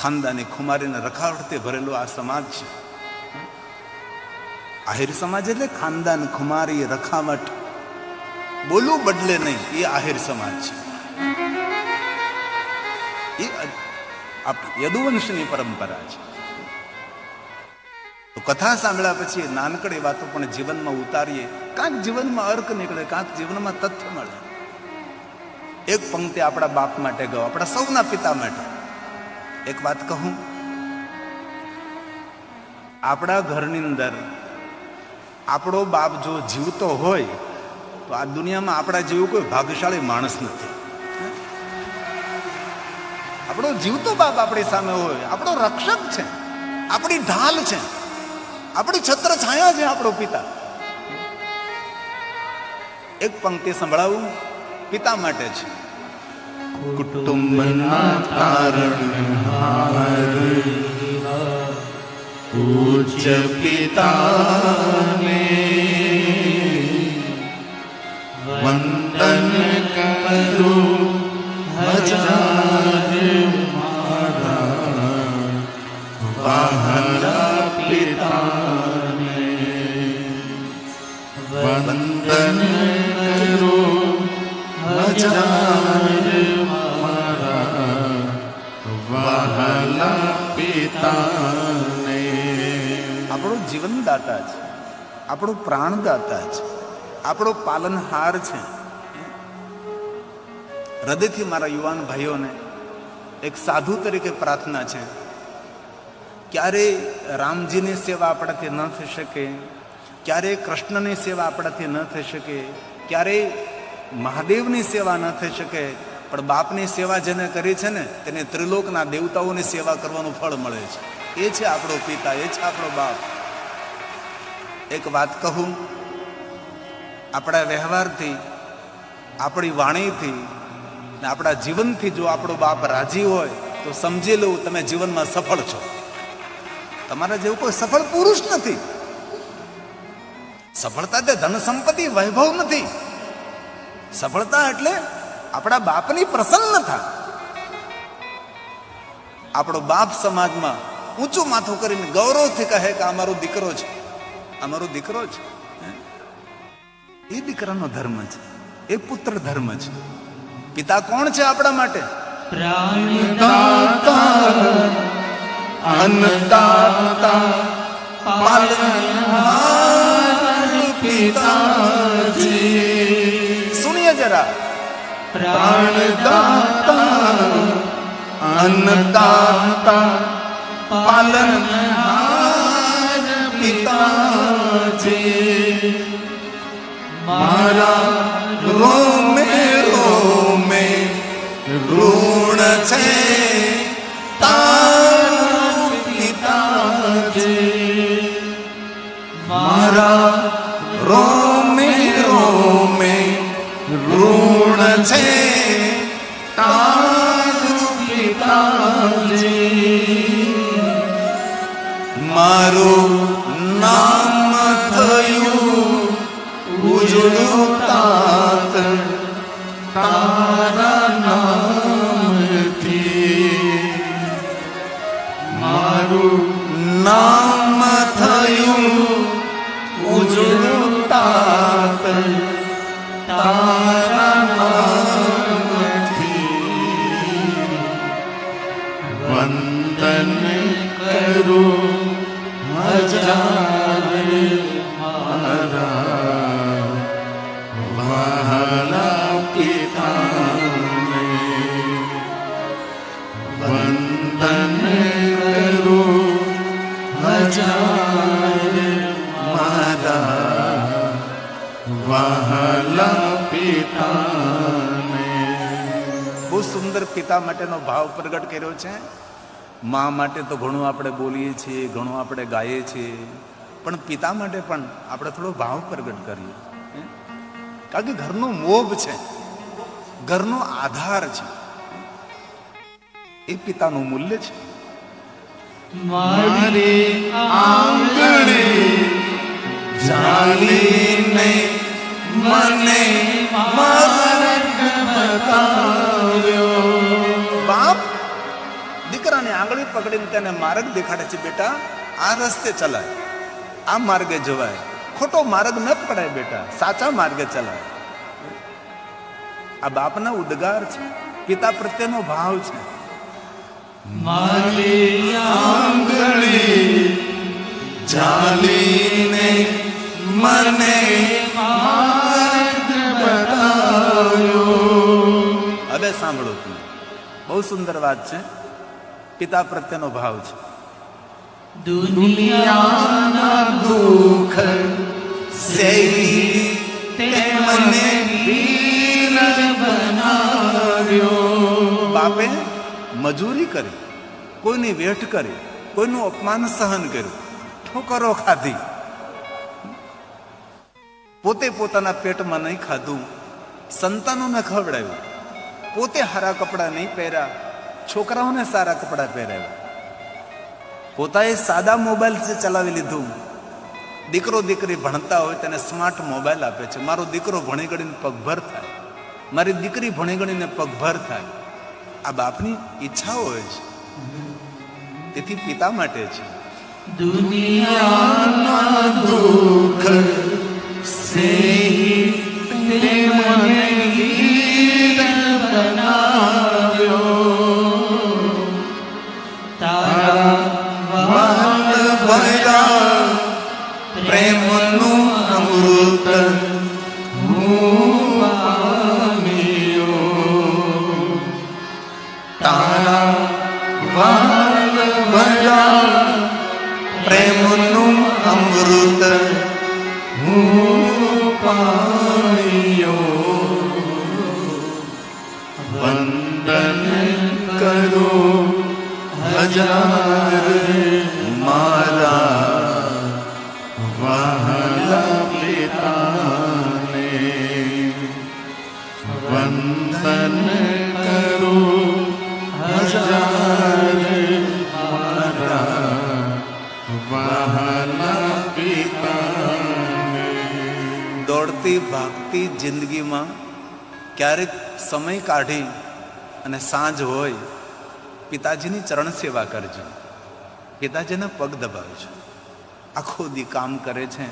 ખાનદાની ખુમારીને રખાવટથી ભરેલો આ સમાજ છે. આહિર સમાજ એટલે ખાનદાન, ખુમારી, રખાવટ, બોલું બદલે નહીં, એ આહિર સમાજ છે. એ યદુવંશની પરંપરા છે. તો કથા સાંભળ્યા પછી નાનકડી વાતો પણ જીવનમાં ઉતારીએ, કાંક જીવનમાં અર્ક નીકળે, કાંક જીવનમાં તથ્ય મળે. એક પંક્તિ આપણા બાપ માટે ગયો, આપણા સૌના પિતા માટે. એક વાત કહું, આપણા ઘરની અંદર આપણો બાપ જો જીવતો હોય તો આ દુનિયામાં આપણા જેવું કોઈ ભાગ્યશાળી માણસ નથી. આપણો જીવતો બાપ આપણી સામે હોય, આપણો રક્ષક છે, આપણી ઢાલ છે, આપણી છત્ર છાયા છે આપણો પિતા. એક પંક્તિ સંભળાવું, પિતા માટે છે. કુટુંબના તારણહાર પૂજ્ય પિતાને વંદન કરું હજાર મારા વહાલા પિતાને વંદન કરું હજાર મારા વહાલા પિતાને. આપણો જીવનદાતા છે, આપણો પ્રાણદાતા છે, આપણો પાલનહાર છે. હૃદયથી મારા યુવાન ભાઈઓને એક સાધુ તરીકે પ્રાર્થના છે, ક્યારેય રામજીની સેવા આપણાથી ન થઈ શકે, ક્યારેય કૃષ્ણની સેવા આપણાથી ન થઈ શકે, ક્યારેય મહાદેવની સેવા ન થઈ શકે, પણ બાપની સેવા જેને કરી છે ને તેને ત્રિલોકના દેવતાઓની સેવા કરવાનું ફળ મળે છે. એ છે આપણો પિતા, એ છે આપણો બાપ. એક વાત કહું, આપણા વ્યવહારથી, આપણી વાણીથી ને આપણા જીવનથી જો આપણો બાપ રાજી હોય તો સમજી લો તમે જીવનમાં સફળ છો. તમારા જેવું કોઈ સફળ પુરુષ નથી. સફળતા તે ધન સંપત્તિ વૈભવ નથી. સફળતા એટલે આપણા બાપની પ્રસન્નતા. આપણો બાપ સમાજમાં ઊંચું માથું કરીને ગૌરવથી કહે કે આ મારો દીકરો છે, આ મારો દીકરો છે. એ દીકરાનો ધર્મ છે, એ પુત્ર ધર્મ છે. પિતા કોણ છે આપણા માટે? પ્રાણદાતા અન્નદાતા પાલનહાર પિતાજી. સુનિए જરા. પ્રાણદાતા અન્નદાતા પાલનહાર પિતાજી. મારા રોમે રોમે ઋણ છે તારું પિતાજી. મારા રોમે રોમે ઋણ છે તારું પિતાજી. મારું નામ થયું ઉજળું તાત તારા નામથી. મારું નામ થયું ઉજળું તાત તારા નામથી. વંદન કરું હજાર મારા વહાલા પિતાને. વંદન કરું હજાર મારા વહાલા પિતાને. બહુ સુંદર પિતા માટેનો ભાવ પ્રગટ કર્યો છે. મા માટે તો ઘણું આપણે બોલીએ છીએ, ઘણું આપણે ગાઈએ છીએ, પણ પિતા માટે પણ આપણે થોડો ભાવ પ્રગટ કરીએ. કારણ કે ઘરનો મોભ છે, ઘરનો આધાર છે, એ પિતાનું મૂલ્ય છે. મારી આંગણે ચાલીને મને માર્ગ બતાવ્યો. બાપ દીકરાની આંગળી પકડીને તેને માર્ગ દેખાડે છે, બેટા આ રસ્તે ચલાય, આ માર્ગે જવાય, ખોટો માર્ગ ન પકડાય બેટા, સાચા માર્ગે ચલાય. આ બાપના ઉદ્ગાર છે, પિતા પ્રત્યેનો ભાવ છે. મારી આંગળી ચાલીને મને માર્ગ બતાવ્યો. હવે સાંભળો તમે, બહુ સુંદર વાત છે. પિતા પ્રત્યેનો ભાવ છે. દુનિયાના દુઃખ સેવી તે મને વીર બનાવ્યો. બાપે મજૂરી કરી, કોઈની વેઠ કરી, કોઈનું અપમાન સહન કર્યું, ઠોકરો ખાધી, પોતે પોતાના પેટમાં નહીં ખાધું, સંતાનોને ખવડાવ્યું, પોતે સારા કપડાં નહીં પહેર્યા, છોકરાઓને સારા કપડાં પહેરાવ્યા, પોતાએ સાદા મોબાઈલ ચલાવી લીધું. દીકરો દીકરી ભણતા હોય તેને સ્માર્ટ મોબાઈલ આપે છે. મારો દીકરો ભણી ગણીને પગભર થાય, મારી દીકરી ભણી ગણીને પગભર થાય. આ બાપની ઈચ્છા હોય છે, તેથી પિતા માટે છે. દુનિયાના દુઃખ સેહી તે મને વીર બનાવ્યો. તારા વાલ ભર્યા પ્રેમનું અમૃત હું પામ્યો. તારા વાલ ભર્યા પ્રેમનું અમૃત હું પામ્યો. વંદન કરો હજાર મારા વહાલા પિતાને. વંદન કરો હજાર મારા વહાલા પિતાને. દોડતી ભાગતી જિંદગીમાં ક્યારેક સમય કાઢી અને સાંજ હોય, પિતાજીની ચરણ સેવા કરજો, પિતાજીના પગ દબાવજો. આખો દી કામ કરે છે.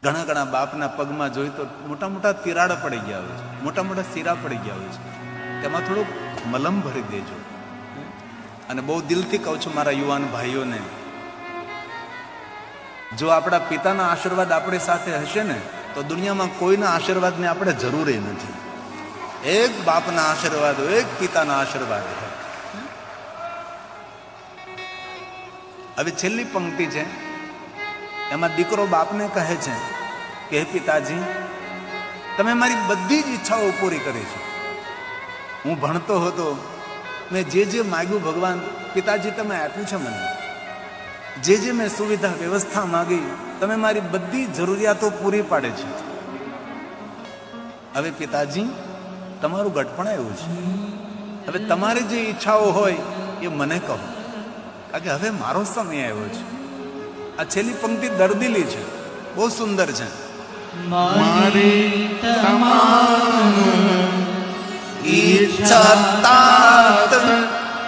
ઘણા ઘણા બાપના પગમાં જોઈ તો મોટા મોટા તિરાડ પડી ગયા હોય છે, મોટા મોટા શીરા પડી ગયા હોય છે. તેમાં થોડુંક મલમ ભરી દેજો. અને બહુ દિલથી કહું છું મારા યુવાન ભાઈઓને, જો આપણા પિતાના આશીર્વાદ આપણી સાથે હશે ને તો દુનિયામાં કોઈના આશીર્વાદની આપણે જરૂર નથી. એક બાપના આશીર્વાદ હોય, એક પિતાના આશીર્વાદ હોય. હવે છેલ્લી પંક્તિ છે, એમાં દીકરો બાપને કહે છે કે હે પિતાજી, તમે મારી બધી જ ઈચ્છાઓ પૂરી કરી છે. હું ભણતો હતો, મેં જે માગ્યું ભગવાન પિતાજી તમે આપ્યું છે મને. જે મેં સુવિધા વ્યવસ્થા માગી તમે મારી બધી જરૂરિયાતો પૂરી પાડે છે. હવે પિતાજી તમારું ગઢપણ આવ્યું છે, હવે તમારી જે ઈચ્છાઓ હોય એ મને કહો, કારણ કે હવે મારો સમય આવ્યો છે. આ છેલ્લી પંક્તિ દર્દીલી છે, બહુ સુંદર છે. મારી તમામ ઈચ્છા તાત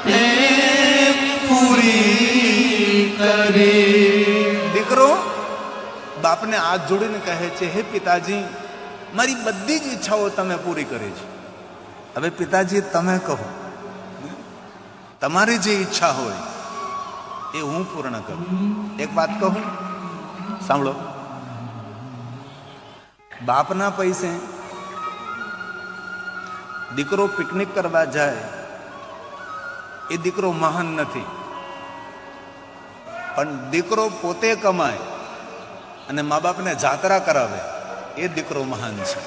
તે પૂરી કરી. દીકરો બાપને હાથ જોડીને કહે છે, હે પિતાજી મારી બધી જ ઈચ્છાઓ તમે પૂરી કરી છે. હવે પિતાજી તમે કહો, તમારી જે ઈચ્છા હોય એ હું પૂર્ણ કરું. એક વાત કહું, સાંભળો. બાપના પૈસે દીકરો પિકનિક કરવા જાય એ દીકરો મહાન નથી, પણ દીકરો પોતે કમાય અને મા બાપને જાત્રા કરાવે એ દીકરો મહાન છે.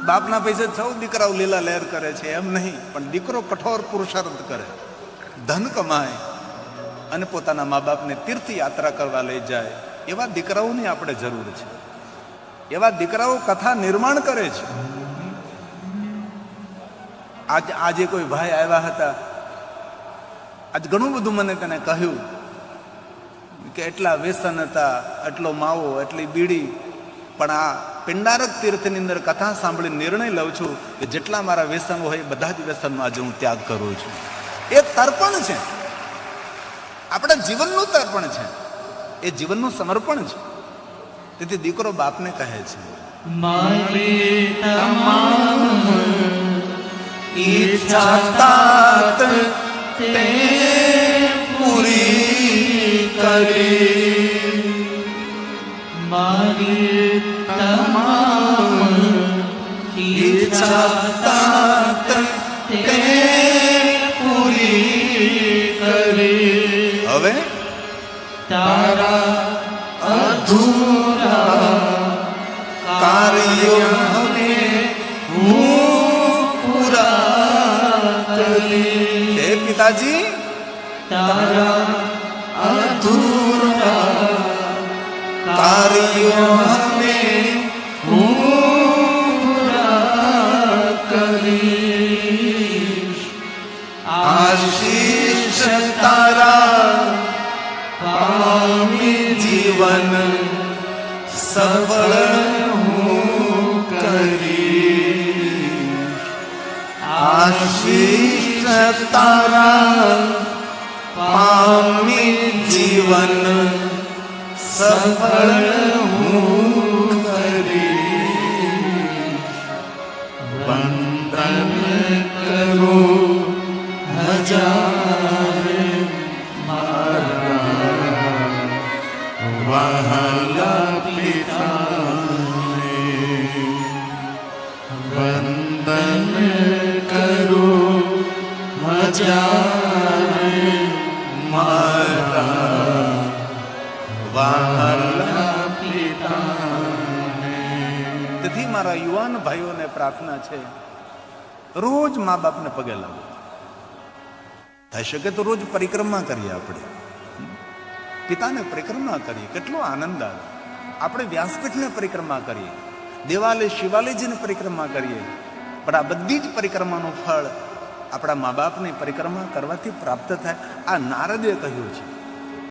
બાપના પૈસે સૌ દીકરાઓ લીલા લહેર કરે છે એમ નહીં, પણ દીકરો કઠોર પુરુષાર્થ કરે, ધન કમાય અને પોતાના મા બાપને તીર્થયાત્રા કરવા લઈ જાય. એવા દીકરાઓની આપણે જરૂર છે. એવા દીકરાઓ કથા નિર્માણ કરે છે. આજે કોઈ ભાઈ આવ્યા હતા, આજ ઘણું બધું મને તેને કહ્યું કે એટલા વ્યસન હતા, એટલો માવો, એટલી બીડી, પણ આ પિંડારક તીર્થની અંદર કથા સાંભળી નિર્ણય લઉં છું કે જેટલા મારા વ્યસન હોય એ બધા જ વ્યસનનો આજે હું ત્યાગ કરું છું. એ તર્પણ છે, આપણા જીવનનું તર્પણ છે, એ જીવનનું સમર્પણ છે. તેથી દીકરો બાપને કહે છે, મારી તમામ ઈચ્છા તાત તે પૂરી કરી. મારી તમામ ઈચ્છા તાત તે પૂરી કરી. હવે તારા અધૂરા કાર્યો હવે હું પૂરા કરી. હે પિતાજી, તારા અધૂરા કાર્યો હવે હું પૂરા કરીશ. આશીષ તારા પામી જીવન સફળ હું કરીશ. આશીષ તારા પામી જીવન સફળ હું કરીશ. વંદન કરું હજાર મારા વહાલા પિતાને. વંદન કરું હજાર મારા વહાલા પિતાને. તેથી મારા યુવાન ભાઈઓને પ્રાર્થના છે, રોજ મા બાપને પગે લાગો. થઈ શકે તો રોજ પરિક્રમા કરીએ, આપણે પિતાને પરિક્રમા કરીએ, કેટલો આનંદ આવે. આપણે વ્યાસપીઠને પરિક્રમા કરીએ, દેવાલય શિવાલયજીને પરિક્રમા કરીએ, પણ આ બધી જ પરિક્રમાનું ફળ આપણા મા બાપની પરિક્રમા કરવાથી પ્રાપ્ત થાય. આ નારદે કહ્યું છે.